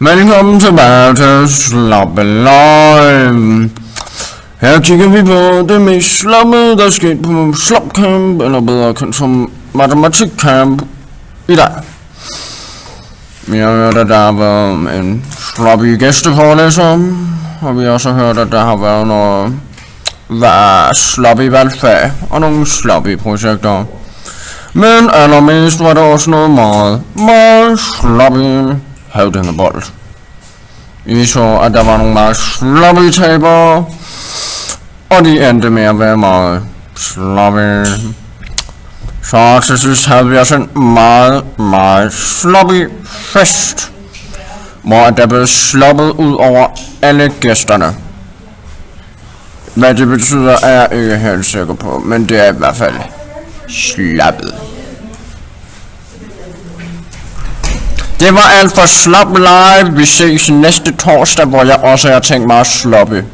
Velkommen tilbage til Slappe Live. Her kigger vi på det mest slappede, der er sket på Slapcamp, eller bedre kendt som Matematikcamp i dag. Vi har hørt, at der har været en sloppy gæsteforelæser, og vi har også hørt, at der har været noget sloppy valgfag og nogle sloppy projekter. Men allermest var der også noget meget sloppy høvdingebold. Vi så, at der var nogle meget sloppy tabere, og de endte med at være meget sloppy. Så til sidst havde vi også en meget sloppy fest, hvor der blev sloppet ud over alle gæsterne. Hvad det betyder er jeg ikke helt sikker på, men det er i hvert fald slappet. Det var alt for Slappe Live. Vi ses næste torsdag, hvor jeg også har tænkt mig at sloppe.